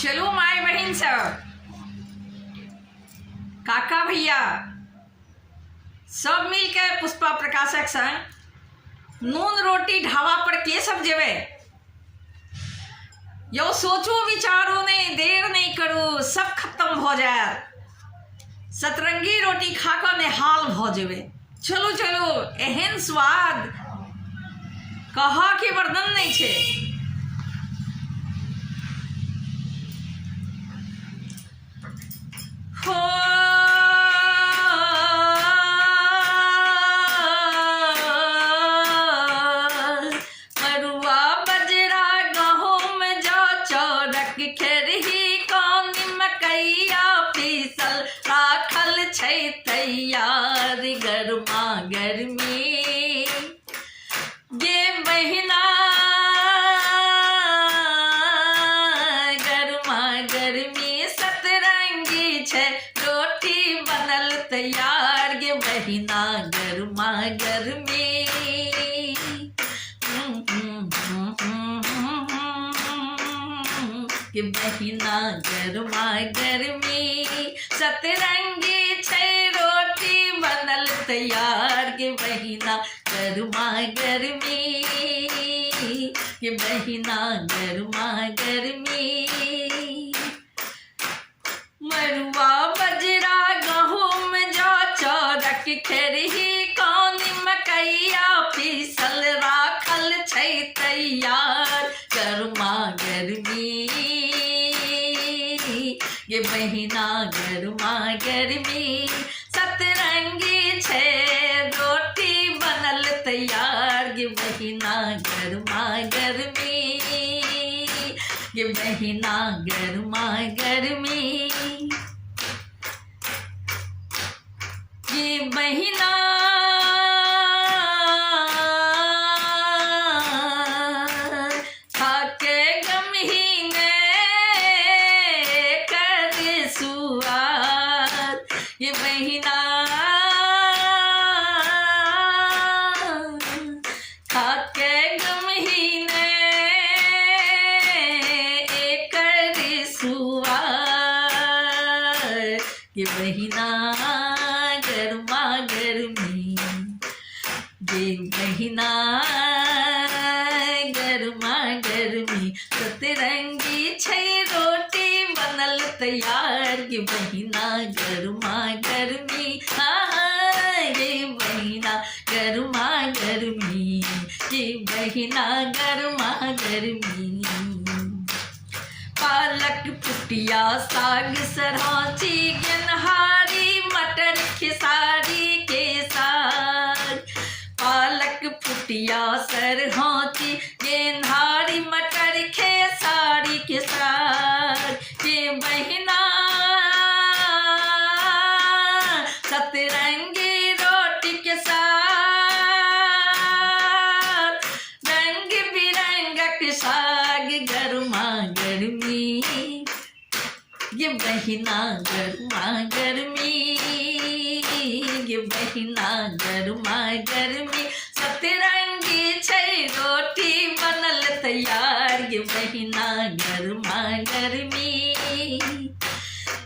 चलो माय बहन सब, काका भैया सब मिलकर पुष्पा प्रकाशक संग नून रोटी ढाबा पर के सब जेबे। यो सोचो विचारो नहीं, देर नहीं करो, सब खत्म हो जाए। सतरंगी रोटी खाकर निहाल हो जेबे। चलो चलो, एहन स्वाद कहा के वर्णन नहीं छे। हो मरुआ बजरा गहूम जौ चौरक खेरही कौन मकैया पीसल राखल छै तैयार गरमा गर्मी गे बहिना गरमा गर्मी सतरंगी छै रोटी बनल तैयार गे बहिना गरमा गर्मी गे बहिना गरमा गर्मी सतरंगी छै रोटी बनल तैयार गे बहिना गरमा गर्मी गे बहिना गरमा गर्मी मरुआ बजरा गहूम जौ चौरक खेरही कौन मकैया पीसल राखल छै तैयार गरमा गर्मी गे बहिना गरमा गर्मी सतरंगी छै रोटी बनल तैयार गे बहिना गरमा गर्मी गे बहिना गरमा गर्मी गे बहिना खाके गमहीने कर सुआर गे बहिना खाके गमहीने कर सुआर गे बहिना गरमा गर्मी गे बहिना गरमा गर्मी सतरंगी छै रोटी बनल तैयार गे बहिना गरमा गर्मी गे बहिना गरमा गर्मी गे बहिना गरमा गर्मी पालक पुटिया साग सराची गेनहारी मटर खेसारी के साग पालक पुटिया सरहाची गेनहारी मटर खेसारी के साग के बहिना सतरंगी रोटी के साग रंग बिरंगक साग गरमा गर्मी ये बहिना गरमा गर्मी ये बहिना गरमा गर्मी सतरंगी छै रोटी बनल तैयार ये बहिना गरमा गर्मी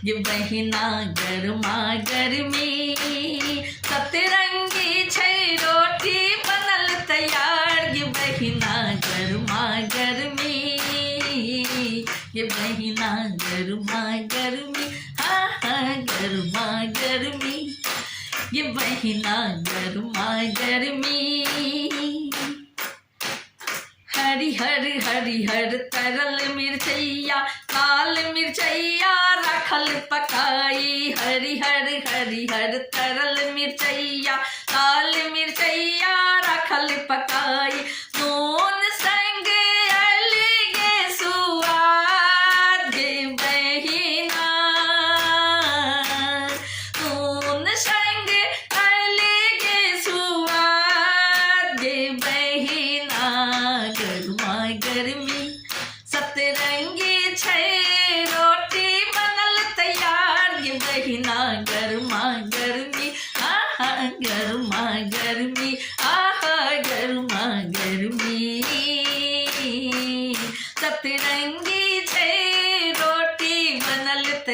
ये बहिना गरमा गर्मी सतरंगी छै रोटी बनल तैयार ये बहिना गरमा गर्मी ये बहिना गरमा गर्मी गरमा गर्मी ये बहिना गरमा गर्मी हरिहर हरिहर तरल मिर्चैया लाल मिर्चैया रखल पकाई हरिहर हरिहर तरल मिर्चैया लाल मिर्चैया रखल पकाई नून संग अलगे सुआद गे बहिना नून संग अलगे सुआद गे बहिना गरमा गर्मी सतरंगी छै रोटी बनल तैयार गे बहिना गरमा गर्मी गरमा गर्मी गरमा गर्मी सतरंगी छै रोटी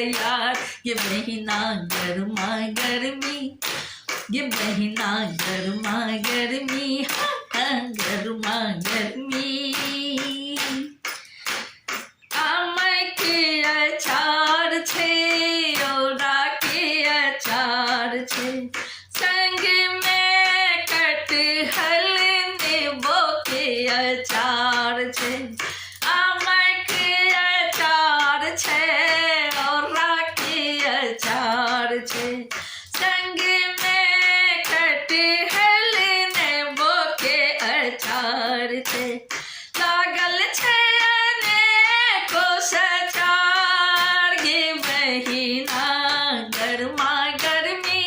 तैयार। ये महीना गर्मा गर्मी, ये महीना गर्मा गर्मी, हाँ गर्मा गर्मी। आमे के अचार छे, ओरा के अचार छे, संग में कटहल नींबू के अचार छे। आमे के अचार छे, ओरा के अचार छे, संग में कटहल नींबू के अचार छे। लागल छे अनेको सचार, ये महीना गर्मा गर्मी,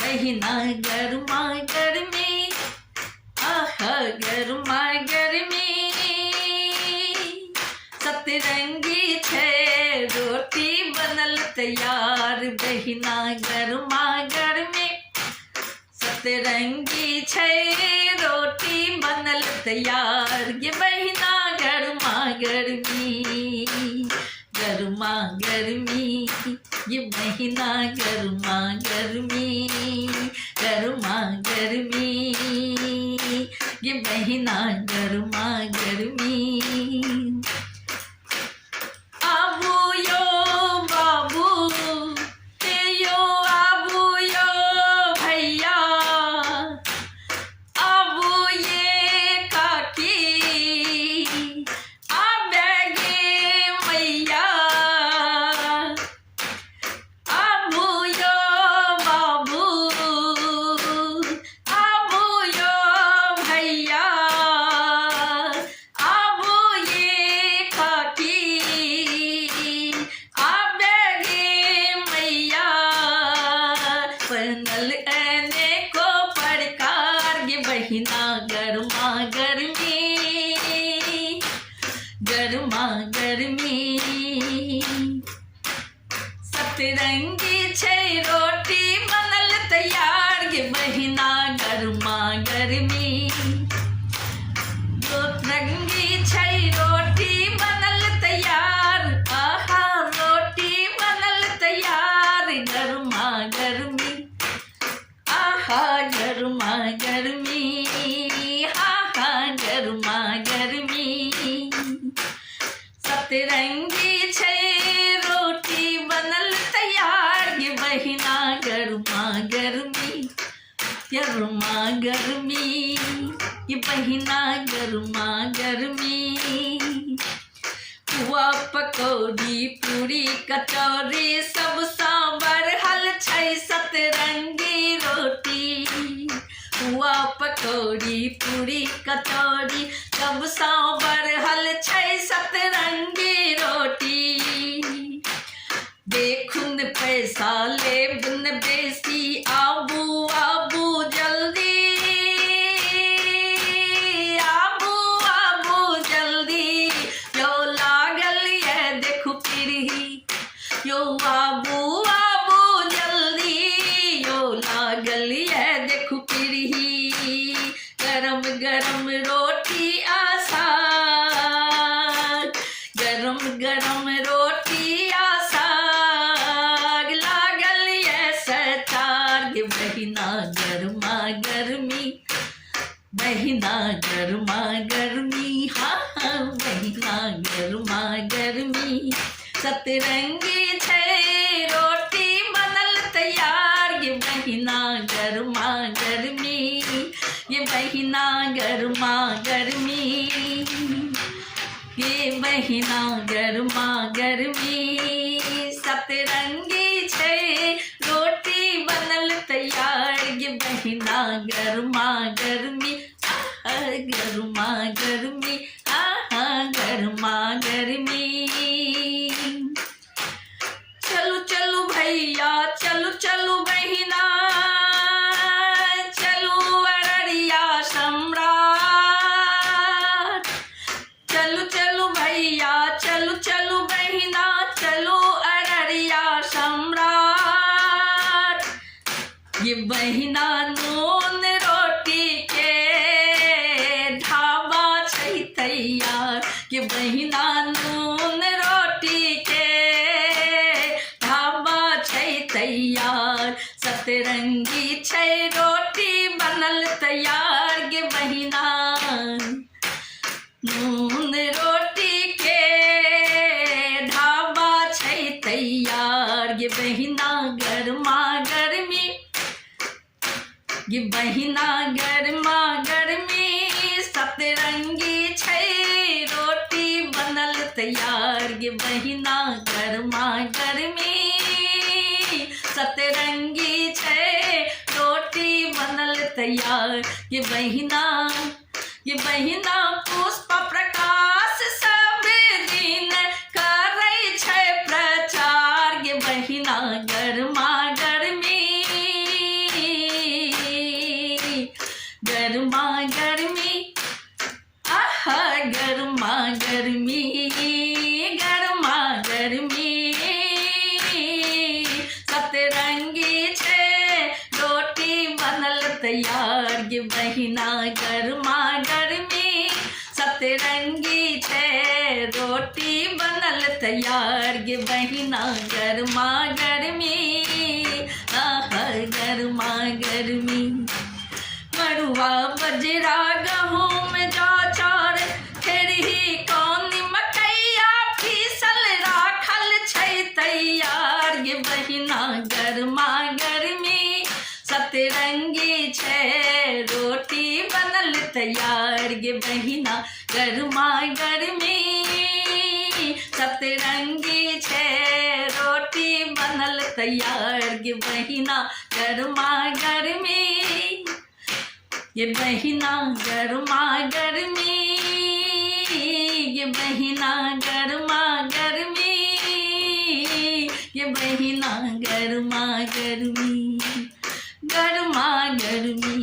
महीना गर्मा गर्मी, आहा गर्मा गर्मी। सतरंगी छे रोटी बनल तैयार, महीना गर्मा गर्मी। सतरंगी छे रोटी बनल तैयार, ये महीना गर्मा गर्मी, गर्मा गर्मी। ये महीना गर्मा गर्मी, गर्मा गर्मी। ये महीना गर्मा गर्मी। आबू यो बाबू ते यो, आबू यो भैया, आबू ये काकी, आबे गे मैया। आबू यो बाबू, आबू यो भैया, आबू ये काकी, आबे गे मैया। बनल अनेको प्रकार, ये महीना गर्मा गर्मी, गर्मा गर्मी। सतरंगी छे रोटी बनल तैयार, ये महीना गर्मा गर्मी। सतरंगी छे रोटी बनल तैयार, आहा रोटी बनल तैयार, गर्मा गर्मी, आहा गर्मा गर्मी, आहा गर्मा गर्मी। सतरंगी छे रोटी बनल तैयार, ये महीना गर्मा गर्मी, गर्मा गर्मी। ये महीना गर्मा गर्मी। पुआ पकौड़ी पूरी कचौड़ी सब सांबर हल छै, सतरंगी रोटी। पुआ पकौड़ी पूरी कचौड़ी सब सांबर हल छै, सतरंगी रोटी। देखुन पैसा लेबन बेसी, आबू आबू जल्दी, आबू आबू जल्दी। यो लागल ये देखू पिरही, यो आबू आबू जल्दी, यो लागल ये देखू पिरही। गरम गरम रोटी आसाग, गरम गरम रोटी आसाग, लागल ये सचार। ये महीना गर्मा गर्मी, महीना गर्मा गर्मी, हाँ हाँ महीना गर्मा गर्मी। सतरंगी छे रोटी बनल तैयार, ये महीना गर्मा गर्मी, ये महीना गर्मा गर्मी। ये महीना गर्मा गर्मी। सतरंगी छे रोटी बनल तैयार, ये महीना गर्मा गर्मी, गर्मा गर्मी, आहा गर्मा गर्मी। चलो चलो भैया, चलो चलो बहिना, चलो अररिया सम्राट। चलो चलो भैया, चलो चलो बहिना, चलो अररिया सम्राट। ये बहिना नून रोटी के ढाबा छै तैयार, ये बहिना नून रोटी के बनल तैयार गे बहिना नून रोटी के ढाबा छै तैयार गे बहिना गरमा गर्मी गे बहिना गरमा गर्मी सतरंगी छै रोटी बनल तैयार गे बहिना गरमा गर्मी सतरंगी छै रोटी बनल तैयार गे बहिना पुष्प प्रकाश सब दिन करै छै प्रचार गे बहिना गरमा गर्मी गरमा गर्मी आहा गरमा गर्मी गरमा गर्मी सतरंगी छै रोटी बनल तैयार गे बहिना गरमा गर्मी सतरंगी छै रोटी बनल तैयार गे बहिना गरमा गर्मी आहा गरमा गर्मी मड़ुआ बजरा गहूम जौ चाउर खेरही कौन मकैया पीसल राखल छै तैयार गे बहिना गरमा गर्मी सतरंगी छै रोटी बनल तैयार गे बहिना गरमा गर्मी सतरंगी छै रोटी बनल तैयार गे बहिना गरमा गर्मी ये बहिना गरमा गर्मी ये बहिना गरमा गर्मी ये बहिना गरमा गर्मी गरमा गर्मी